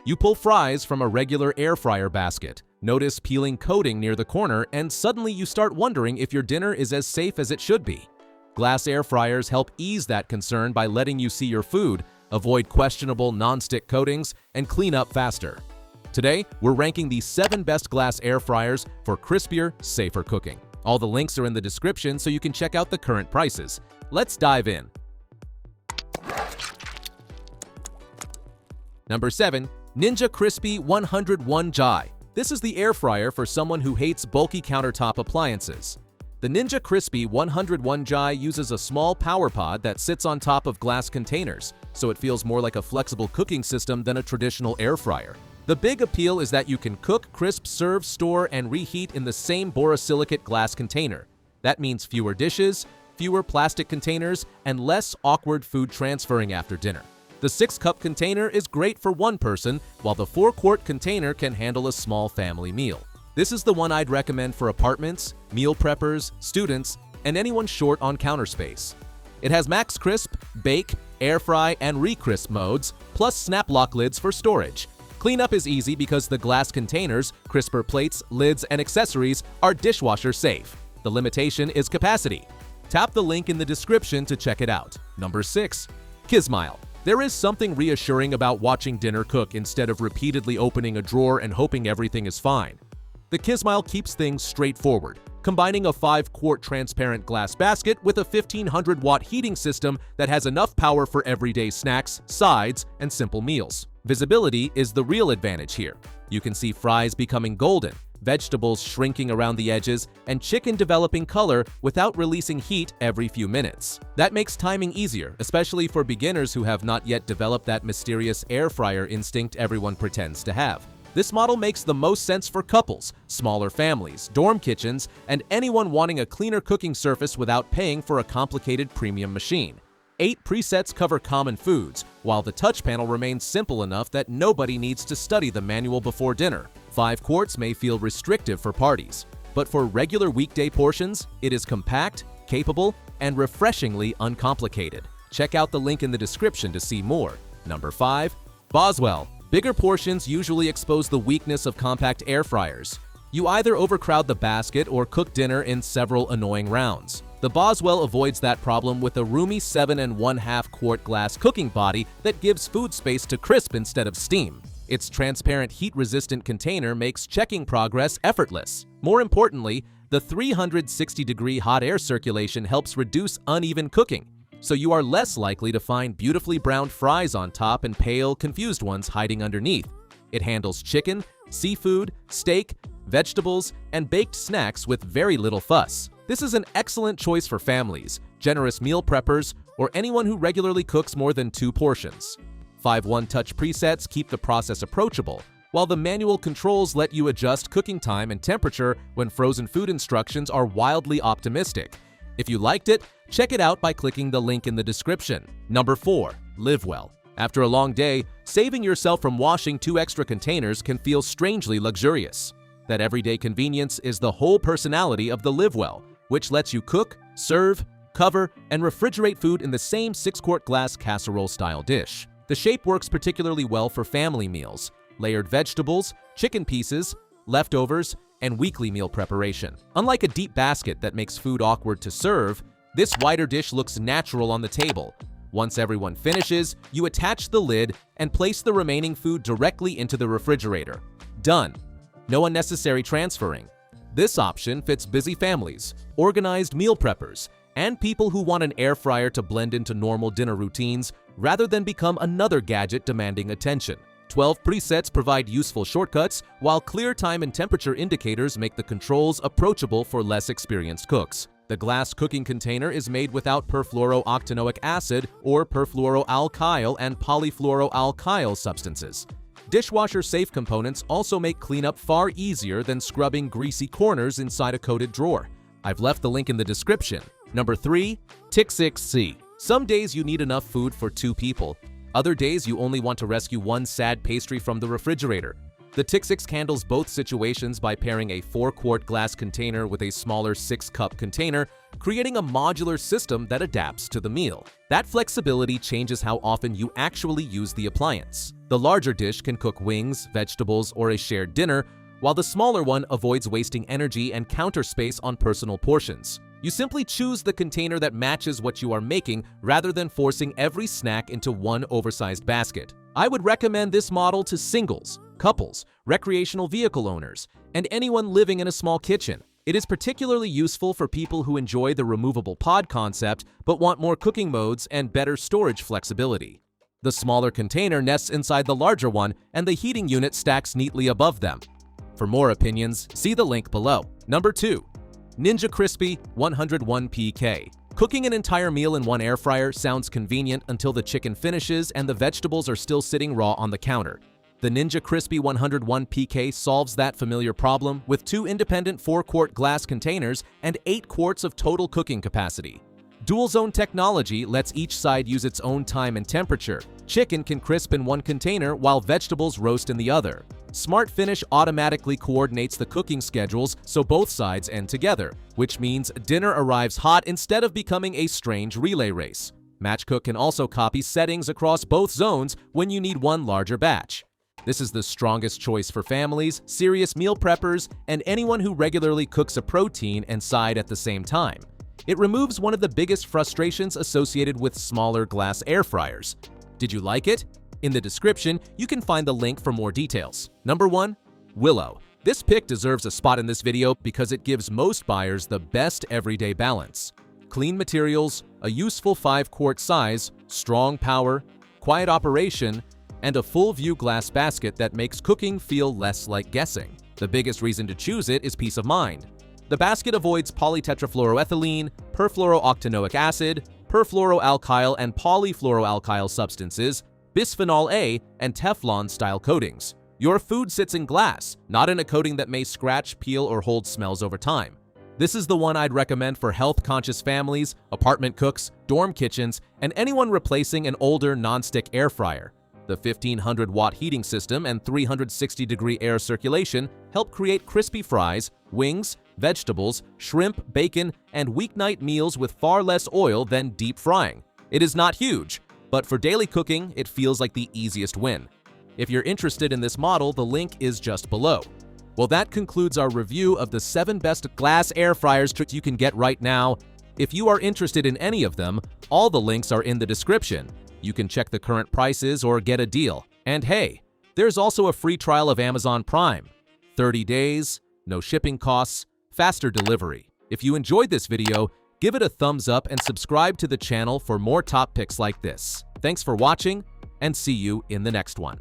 You pull fries from a regular air fryer basket, notice peeling coating near the corner, and suddenly you start wondering if your dinner is as safe as it should be. Glass air fryers help ease that concern by letting you see your food, avoid questionable non-stick coatings, and clean up faster. Today, we're ranking the 7 best glass air fryers for crispier, safer cooking. All the links are in the description so you can check out the current prices. Let's dive in. Number 7. Ninja Crispy 101 Jai. This is the air fryer for someone who hates bulky countertop appliances. The Ninja Crispy 101 Jai uses a small power pod that sits on top of glass containers, so it feels more like a flexible cooking system than a traditional air fryer. The big appeal is that you can cook, crisp, serve, store, and reheat in the same borosilicate glass container. That means fewer dishes, fewer plastic containers, and less awkward food transferring after dinner. The 6-cup container is great for one person, while the 4-quart container can handle a small family meal. This is the one I'd recommend for apartments, meal preppers, students, and anyone short on counter space. It has max crisp, bake, air fry, and re-crisp modes, plus snap lock lids for storage. Cleanup is easy because the glass containers, crisper plates, lids, and accessories are dishwasher safe. The limitation is capacity. Tap the link in the description to check it out. Number 6. Kismile. There is something reassuring about watching dinner cook instead of repeatedly opening a drawer and hoping everything is fine. The Kismile keeps things straightforward, combining a 5-quart transparent glass basket with a 1500-watt heating system that has enough power for everyday snacks, sides, and simple meals. Visibility is the real advantage here. You can see fries becoming golden, vegetables shrinking around the edges, and chicken developing color without releasing heat every few minutes. That makes timing easier, especially for beginners who have not yet developed that mysterious air fryer instinct everyone pretends to have. This model makes the most sense for couples, smaller families, dorm kitchens, and anyone wanting a cleaner cooking surface without paying for a complicated premium machine. 8 presets cover common foods, while the touch panel remains simple enough that nobody needs to study the manual before dinner. 5 quarts may feel restrictive for parties, but for regular weekday portions, it is compact, capable, and refreshingly uncomplicated. Check out the link in the description to see more. Number 5. Boswell. Bigger portions usually expose the weakness of compact air fryers. You either overcrowd the basket or cook dinner in several annoying rounds. The Boswell avoids that problem with a roomy 7½ quart glass cooking body that gives food space to crisp instead of steam. Its transparent heat-resistant container makes checking progress effortless. More importantly, the 360-degree hot air circulation helps reduce uneven cooking, so you are less likely to find beautifully browned fries on top and pale, confused ones hiding underneath. It handles chicken, seafood, steak, vegetables, and baked snacks with very little fuss. This is an excellent choice for families, generous meal preppers, or anyone who regularly cooks more than 2 portions. 5 one-touch presets keep the process approachable, while the manual controls let you adjust cooking time and temperature when frozen food instructions are wildly optimistic. If you liked it, check it out by clicking the link in the description. Number 4. Live Well. After a long day, saving yourself from washing 2 extra containers can feel strangely luxurious. That everyday convenience is the whole personality of the Live Well, which lets you cook, serve, cover, and refrigerate food in the same 6-quart glass casserole-style dish. The shape works particularly well for family meals, layered vegetables, chicken pieces, leftovers, and weekly meal preparation. Unlike a deep basket that makes food awkward to serve, this wider dish looks natural on the table. Once everyone finishes, you attach the lid and place the remaining food directly into the refrigerator. Done. No unnecessary transferring. This option fits busy families, organized meal preppers, and people who want an air fryer to blend into normal dinner routines rather than become another gadget demanding attention. 12 presets provide useful shortcuts, while clear time and temperature indicators make the controls approachable for less experienced cooks. The glass cooking container is made without perfluorooctanoic acid or perfluoroalkyl and polyfluoroalkyl substances. Dishwasher-safe components also make cleanup far easier than scrubbing greasy corners inside a coated drawer. I've left the link in the description. Number 3. Tix6C. Some days you need enough food for 2 people. Other days you only want to rescue one sad pastry from the refrigerator. The Tix6 handles both situations by pairing a 4-quart glass container with a smaller 6-cup container, creating a modular system that adapts to the meal. That flexibility changes how often you actually use the appliance. The larger dish can cook wings, vegetables, or a shared dinner, while the smaller one avoids wasting energy and counter space on personal portions. You simply choose the container that matches what you are making rather than forcing every snack into one oversized basket. I would recommend this model to singles, couples, recreational vehicle owners, and anyone living in a small kitchen. It is particularly useful for people who enjoy the removable pod concept but want more cooking modes and better storage flexibility. The smaller container nests inside the larger one, and the heating unit stacks neatly above them. For more opinions, see the link below. Number 2. Ninja Crispy 101 PK. Cooking an entire meal in one air fryer sounds convenient until the chicken finishes and the vegetables are still sitting raw on the counter. The Ninja Crispy 101 PK solves that familiar problem with 2 independent 4-quart glass containers and 8 quarts of total cooking capacity. Dual zone technology lets each side use its own time and temperature. Chicken can crisp in one container while vegetables roast in the other. Smart Finish automatically coordinates the cooking schedules so both sides end together, which means dinner arrives hot instead of becoming a strange relay race. Matchcook can also copy settings across both zones when you need one larger batch. This is the strongest choice for families, serious meal preppers, and anyone who regularly cooks a protein and side at the same time. It removes one of the biggest frustrations associated with smaller glass air fryers. Did you like it? In the description, you can find the link for more details. Number 1. Willow. This pick deserves a spot in this video because it gives most buyers the best everyday balance. Clean materials, a useful 5-quart size, strong power, quiet operation, and a full-view glass basket that makes cooking feel less like guessing. The biggest reason to choose it is peace of mind. The basket avoids polytetrafluoroethylene, perfluorooctanoic acid, perfluoroalkyl and polyfluoroalkyl substances, bisphenol A, and Teflon-style coatings. Your food sits in glass, not in a coating that may scratch, peel, or hold smells over time. This is the one I'd recommend for health-conscious families, apartment cooks, dorm kitchens, and anyone replacing an older non-stick air fryer. The 1500-watt heating system and 360-degree air circulation help create crispy fries, wings, vegetables, shrimp, bacon, and weeknight meals with far less oil than deep frying. It is not huge, but for daily cooking, it feels like the easiest win. If you're interested in this model, the link is just below. Well, that concludes our review of the 7 best glass air fryers you can get right now. If you are interested in any of them, all the links are in the description. You can check the current prices or get a deal. And hey, there's also a free trial of Amazon Prime. 30 days, no shipping costs, faster delivery. If you enjoyed this video, give it a thumbs up and subscribe to the channel for more top picks like this. Thanks for watching, and see you in the next one.